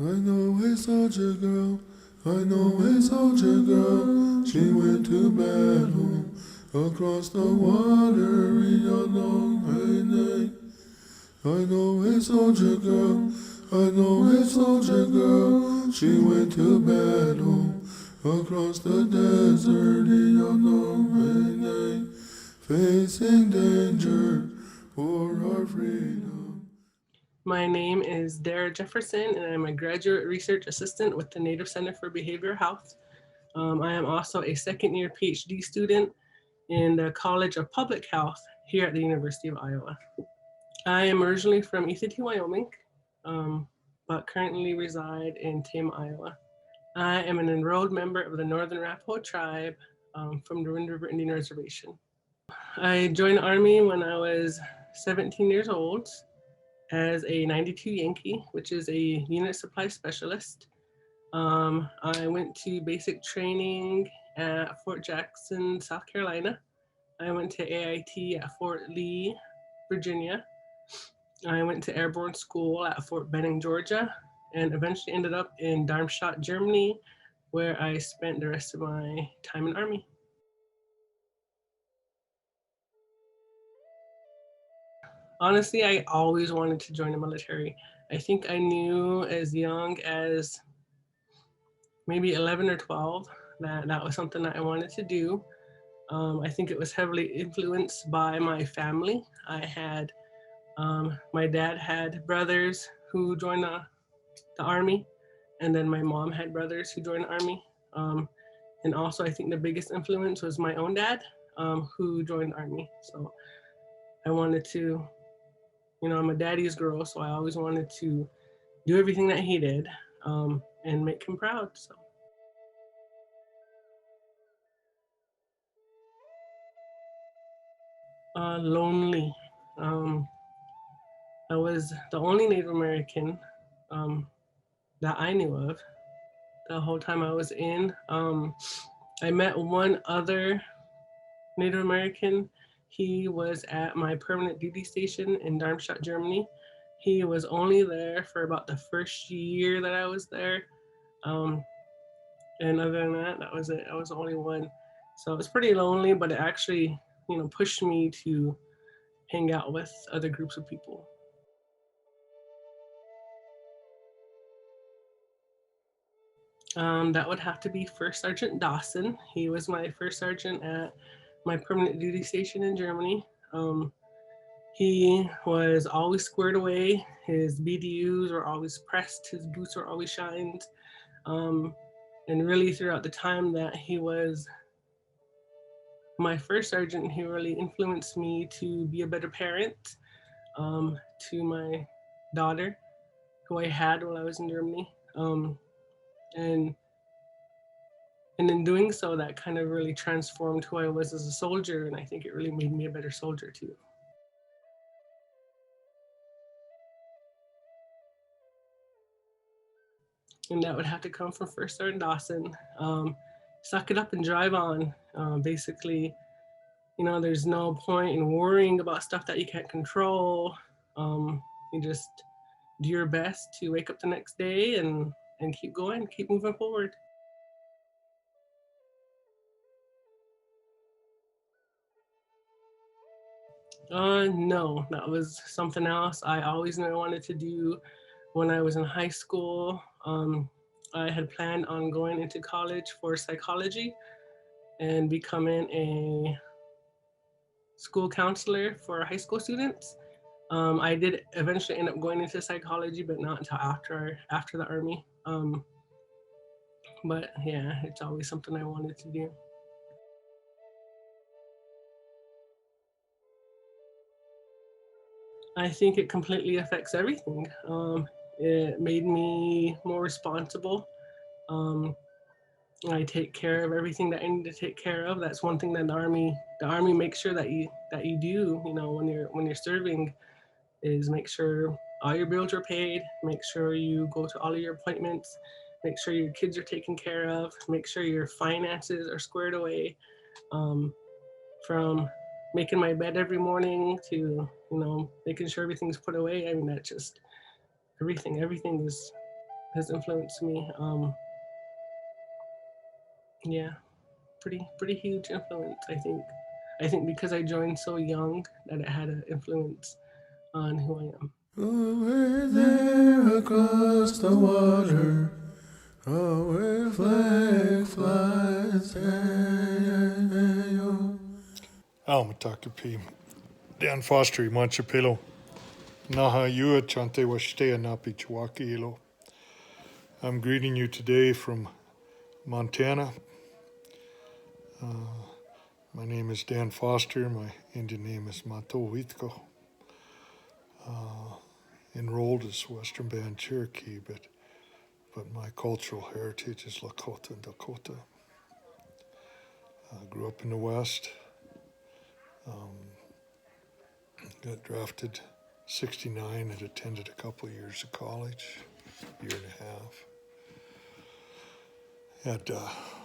I know a soldier girl, I know a soldier girl. She went to battle across the water in a long night. I know a soldier girl, I know a soldier girl. She went to battle across the desert in a long night, facing danger for our freedom. My name is Dara Jefferson, and I'm a graduate research assistant with the Native Center for Behavioral Health. I am also a second year PhD student in the College of Public Health here at the University of Iowa. I am originally from Ethiopia, Wyoming, um, but currently reside in Tame, Iowa. I am an enrolled member of the Northern Arapaho tribe from the Wind River Indian Reservation. I joined the Army when I was 17 years old as a 92 Yankee, which is a unit supply specialist. I went to basic training at Fort Jackson, South Carolina. I went to AIT at Fort Lee, Virginia. I went to airborne school at Fort Benning, Georgia, and eventually ended up in Darmstadt, Germany, where I spent the rest of my time in Army. Honestly, I always wanted to join the military. I think I knew as young as maybe 11 or 12 that that was something that I wanted to do. I think it was heavily influenced by my family. My dad had brothers who joined the army, and then my mom had brothers who joined the army. And also, I think the biggest influence was my own dad, who joined the army. So I wanted to, I'm a daddy's girl, so I always wanted to do everything that he did and make him proud. So lonely. Um, I was the only Native American um, that I knew of the whole time I was in. I met one other Native American. He was at my permanent duty station in Darmstadt, Germany. He was only there for about the first year that I was there. Um, and other than that, that was it. I was the only one. So it was pretty lonely, but it actually, pushed me to hang out with other groups of people. That would have to be First Sergeant Dawson. He was my first sergeant at my permanent duty station in Germany. Um, he was always squared away. His BDUs were always pressed. His boots were always shined. Um, and really, throughout the time that he was my first sergeant, he really influenced me to be a better parent to my daughter, who I had while I was in Germany. And and in doing so, that kind of really transformed who I was as a soldier, and I think it really made me a better soldier too. And that would have to come from First Sergeant Dawson. Suck it up and drive on. Basically, there's no point in worrying about stuff that you can't control. You just do your best to wake up the next day and keep going, keep moving forward. No, that was something else I always knew I wanted to do when I was in high school. I had planned on going into college for psychology and becoming a school counselor for high school students. I did eventually end up going into psychology, but not until after the army. But yeah, it's always something I wanted to do. I think it completely affects everything. It made me more responsible. Um, I take care of everything that I need to take care of. That's one thing that the army makes sure that you do. When you're serving, is make sure all your bills are paid. Make sure you go to all of your appointments. Make sure your kids are taken care of. Make sure your finances are squared away. Um, from making my bed every morning to making sure everything's put away. I mean, that just everything is. has influenced me. Yeah, pretty huge influence. I think because I joined so young that it had an influence on who I am. Over there across the water, our flag flies. Hey, hey, yo. Almatakapi, Dan Foster, Manchapelo, Naha Yua Chante Washtea Napi Chiwaki. I'm greeting you today from Montana. My name is Dan Foster. My Indian name is Mato Witko. Enrolled as Western Band Cherokee, but my cultural heritage is Lakota and Dakota. I grew up in the West. Got drafted 69 and attended a couple of years of college, year and a half. Had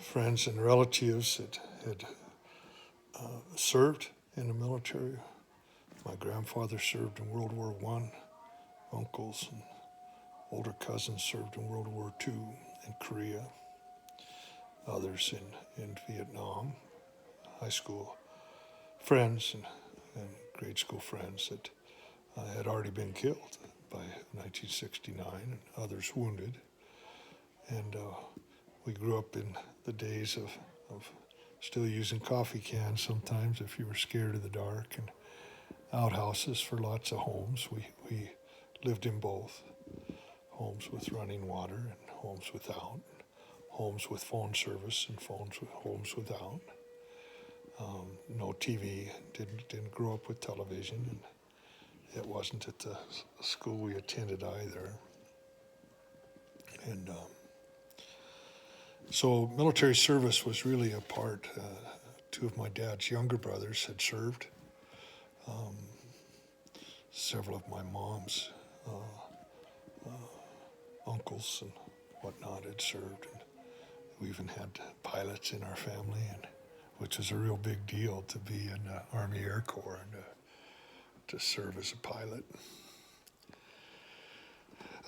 friends and relatives that had served in the military. My grandfather served in World War I. Uncles and older cousins served in World War II in Korea. Others in Vietnam. High school friends and grade school friends that had already been killed by 1969 and others wounded. And we grew up in the days of still using coffee cans sometimes if you were scared of the dark, and outhouses for lots of homes. We lived in both, homes with running water and homes without, homes with phone service and homes without. No TV, didn't grow up with television, and it wasn't at the school we attended either. And so military service was really a part. Two of my dad's younger brothers had served. Several of my mom's uncles and whatnot had served. And we even had pilots in our family, and which was a real big deal to be in the Army Air Corps and to serve as a pilot.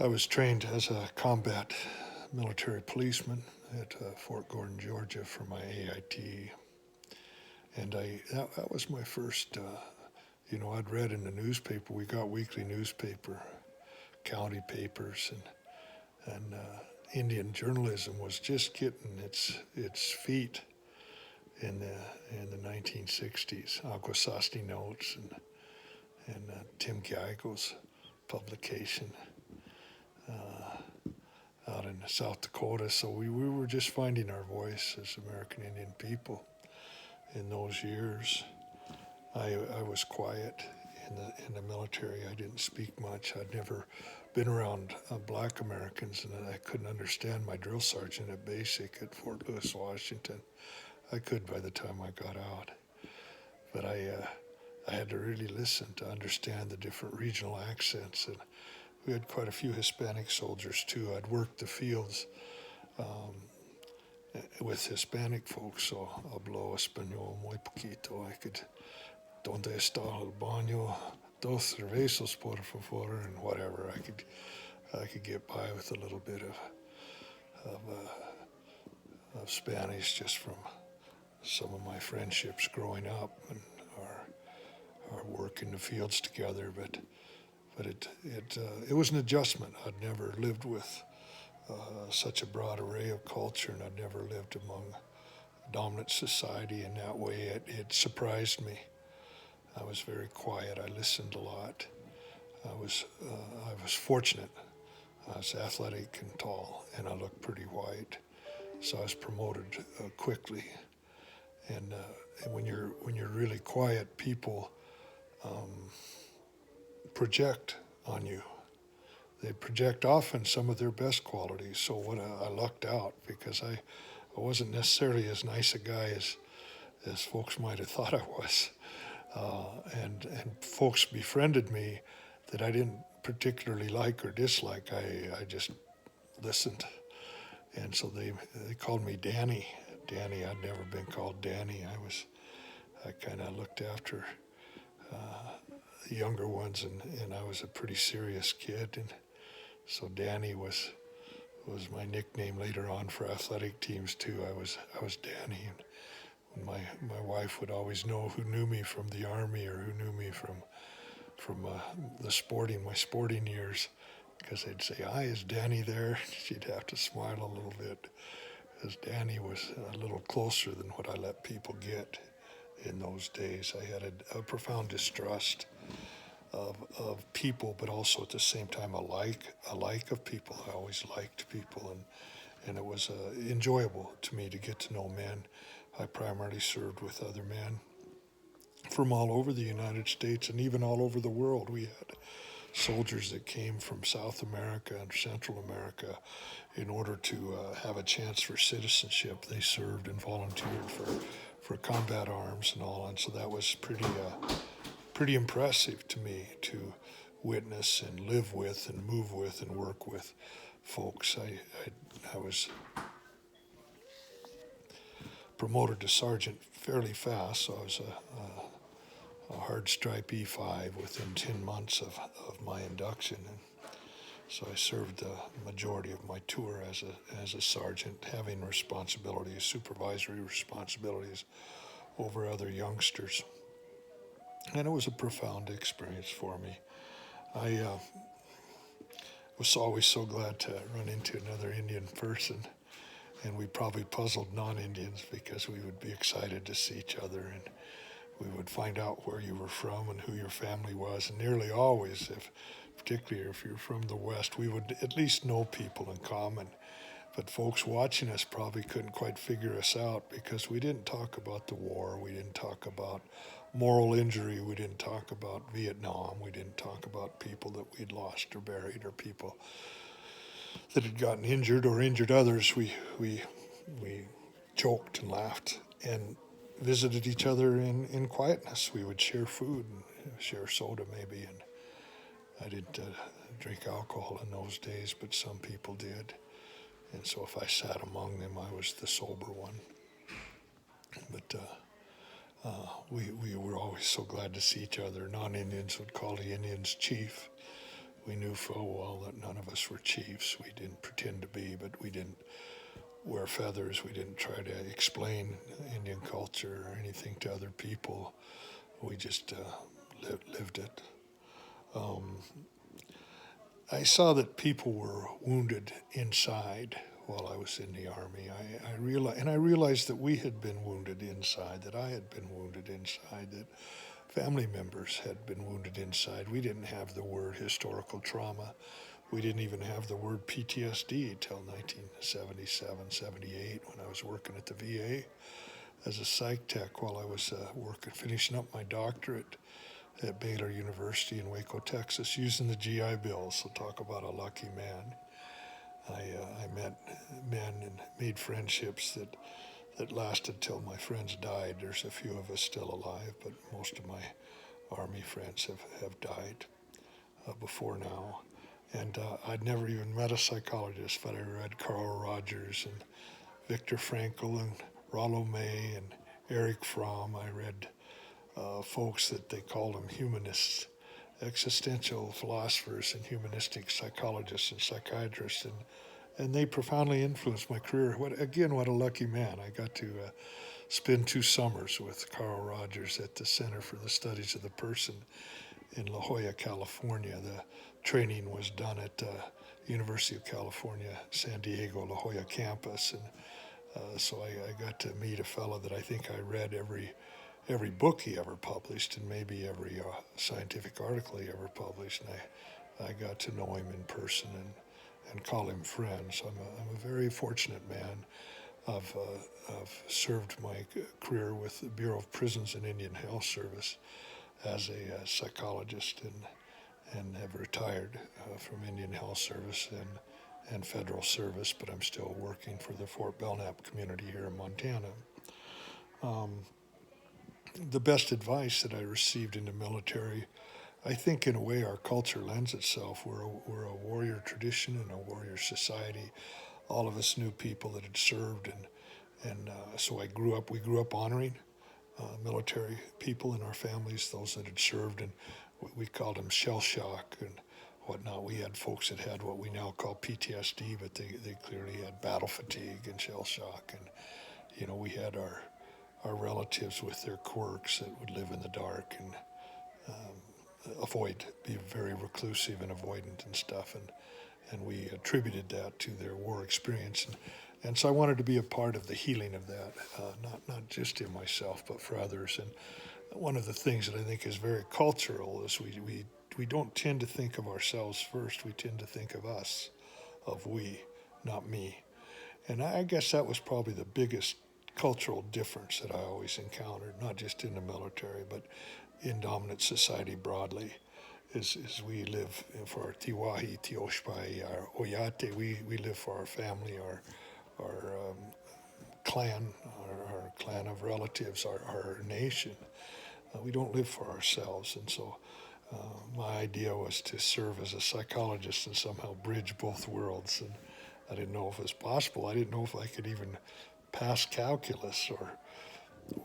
I was trained as a combat military policeman at Fort Gordon, Georgia for my AIT. And that was my first, I'd read in the newspaper, we got weekly newspaper, county papers, and Indian journalism was just getting its feet in the 1960s. Akwesasne Notes and Tim Geigel's publication out in South Dakota. So we were just finding our voice as American Indian people in those years. I was quiet in the military. I didn't speak much. I'd never been around black Americans, and I couldn't understand my drill sergeant at basic at Fort Lewis, Washington. I could by the time I got out, but I had to really listen to understand the different regional accents, and we had quite a few Hispanic soldiers too. I'd worked the fields with Hispanic folks, so hablo español muy poquito. I could, ¿Dónde está el baño? Dos cervezas, por favor, and whatever. I could get by with a little bit of Spanish just from some of my friendships growing up and our work in the fields together. But it was an adjustment. I'd never lived with such a broad array of culture, and I'd never lived among dominant society in that way. It surprised me. I was very quiet. I listened a lot. I was fortunate. I was athletic and tall, and I looked pretty white, so I was promoted quickly. And when you're really quiet, people project on you. They project often some of their best qualities. So when I lucked out, because I wasn't necessarily as nice a guy as folks might have thought I was. And folks befriended me that I didn't particularly like or dislike. I just listened. And so they called me Danny. Danny, I'd never been called Danny. I kind of looked after the younger ones, and I was a pretty serious kid. And so Danny was was my nickname later on for athletic teams too. I was Danny, and my wife would always know who knew me from the Army or who knew me from my sporting years, because they'd say, "Hi, is Danny there?" She'd have to smile a little bit, because Danny was a little closer than what I let people get in those days. I had a profound distrust of people, but also at the same time a like of people. I always liked people, and it was enjoyable to me to get to know men. I primarily served with other men from all over the United States and even all over the world. We had soldiers that came from South America and Central America in order to have a chance for citizenship. They served and volunteered for combat arms and all, and so that was pretty impressive to me to witness and live with and move with and work with folks. I was promoted to sergeant fairly fast, so I was a hard stripe E5 within 10 months of my induction. And so I served the majority of my tour as a sergeant, having responsibilities, supervisory responsibilities over other youngsters. And it was a profound experience for me. I was always so glad to run into another Indian person, and we probably puzzled non-Indians because we would be excited to see each other, and we would find out where you were from and who your family was. And nearly always, particularly if you're from the West, we would at least know people in common. But folks watching us probably couldn't quite figure us out because we didn't talk about the war. We didn't talk about moral injury. We didn't talk about Vietnam. We didn't talk about people that we'd lost or buried or people that had gotten injured or injured others. We joked and laughed and visited each other in quietness. We would share food and share soda maybe. And I didn't drink alcohol in those days, but some people did. And so if I sat among them, I was the sober one. But we were always so glad to see each other. Non-Indians would call the Indians chief. We knew full well that none of us were chiefs. We didn't pretend to be, but we didn't wear feathers. We didn't try to explain Indian culture or anything to other people. We just lived it. I saw that people were wounded inside while I was in the Army. I realized that we had been wounded inside, that I had been wounded inside, that family members had been wounded inside. We didn't have the word historical trauma. We didn't even have the word PTSD until 1977, 78, when I was working at the VA as a psych tech while I was finishing up my doctorate at Baylor University in Waco, Texas, using the GI Bill. So talk about a lucky man. I met men and made friendships that lasted till my friends died. There's a few of us still alive, but most of my Army friends have died before now. And I'd never even met a psychologist, but I read Carl Rogers and Viktor Frankl and Rollo May and Erich Fromm. I read folks that they called them humanists, existential philosophers and humanistic psychologists and psychiatrists, and they profoundly influenced my career. What a lucky man. I got to spend 2 summers with Carl Rogers at the Center for the Studies of the Person in La Jolla, California. The training was done at University of California, San Diego, La Jolla campus, and so I got to meet a fellow that I think I read every book he ever published and maybe every scientific article he ever published. And I got to know him in person and call him friend. So I'm a very fortunate man. I've served my career with the Bureau of Prisons and Indian Health Service as a psychologist and have retired from Indian Health Service and federal service, but I'm still working for the Fort Belknap community here in Montana. The best advice that I received in the military, I think in a way our culture lends itself. We're a warrior tradition and a warrior society. All of us knew people that had served, and so we grew up honoring military people in our families, those that had served, and we called them shell shock and whatnot. We had folks that had what we now call PTSD, but they clearly had battle fatigue and shell shock. And, you know, we had our relatives with their quirks that would live in the dark and be very reclusive and avoidant and stuff. And we attributed that to their war experience. And so I wanted to be a part of the healing of that, not just in myself, but for others. And one of the things that I think is very cultural is we don't tend to think of ourselves first. We tend to think of us, of we, not me. And I guess that was probably the biggest cultural difference that I always encountered, not just in the military, but in dominant society broadly, is we live for our tiwahi, tioshpai, our oyate. We live for our family, our clan, our clan of relatives, our nation. We don't live for ourselves. And so my idea was to serve as a psychologist and somehow bridge both worlds. And I didn't know if it was possible. I didn't know if I could even pass calculus or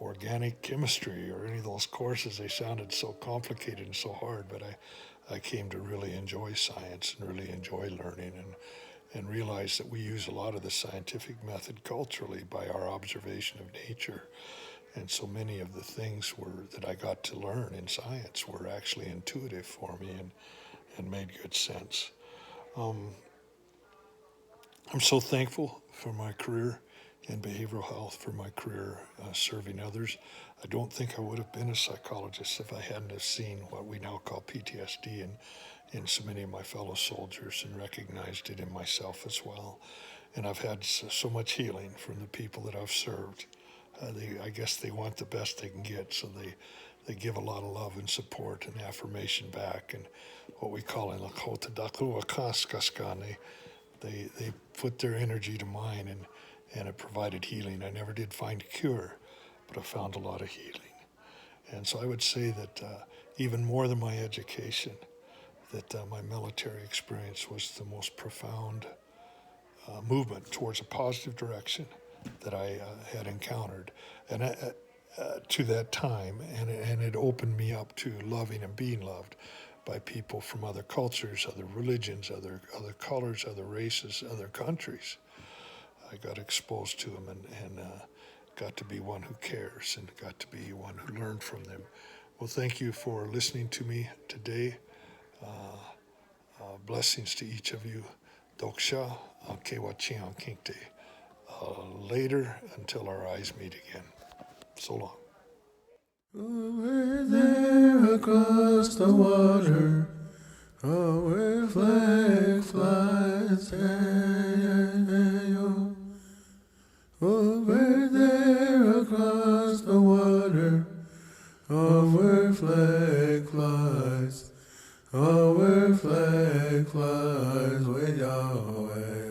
organic chemistry or any of those courses. They sounded so complicated and so hard, but I came to really enjoy science and really enjoy learning and realize that we use a lot of the scientific method culturally by our observation of nature. And so many of the things that I got to learn in science were actually intuitive for me and made good sense. I'm so thankful for my career in behavioral health, for my career serving others. I don't think I would have been a psychologist if I hadn't have seen what we now call PTSD in so many of my fellow soldiers and recognized it in myself as well. And I've had so much healing from the people that I've served. I guess they want the best they can get, so they give a lot of love and support and affirmation back, and what we call in Lakota Dakua Kaskaskane. They put their energy to mine, and it provided healing. I never did find a cure, but I found a lot of healing. And so I would say that even more than my education, that my military experience was the most profound movement towards a positive direction that I had encountered, and to that time, and it opened me up to loving and being loved by people from other cultures, other religions, other colors, other races, other countries. I got exposed to them and got to be one who cares and got to be one who learned from them. Well, thank you for listening to me today. Blessings to each of you. Doksha Kewachian Kinkte. Later until our eyes meet again. So long. Over there across the water, our flag flies. Over there across the water, our flag flies. Our flag flies with Yahweh.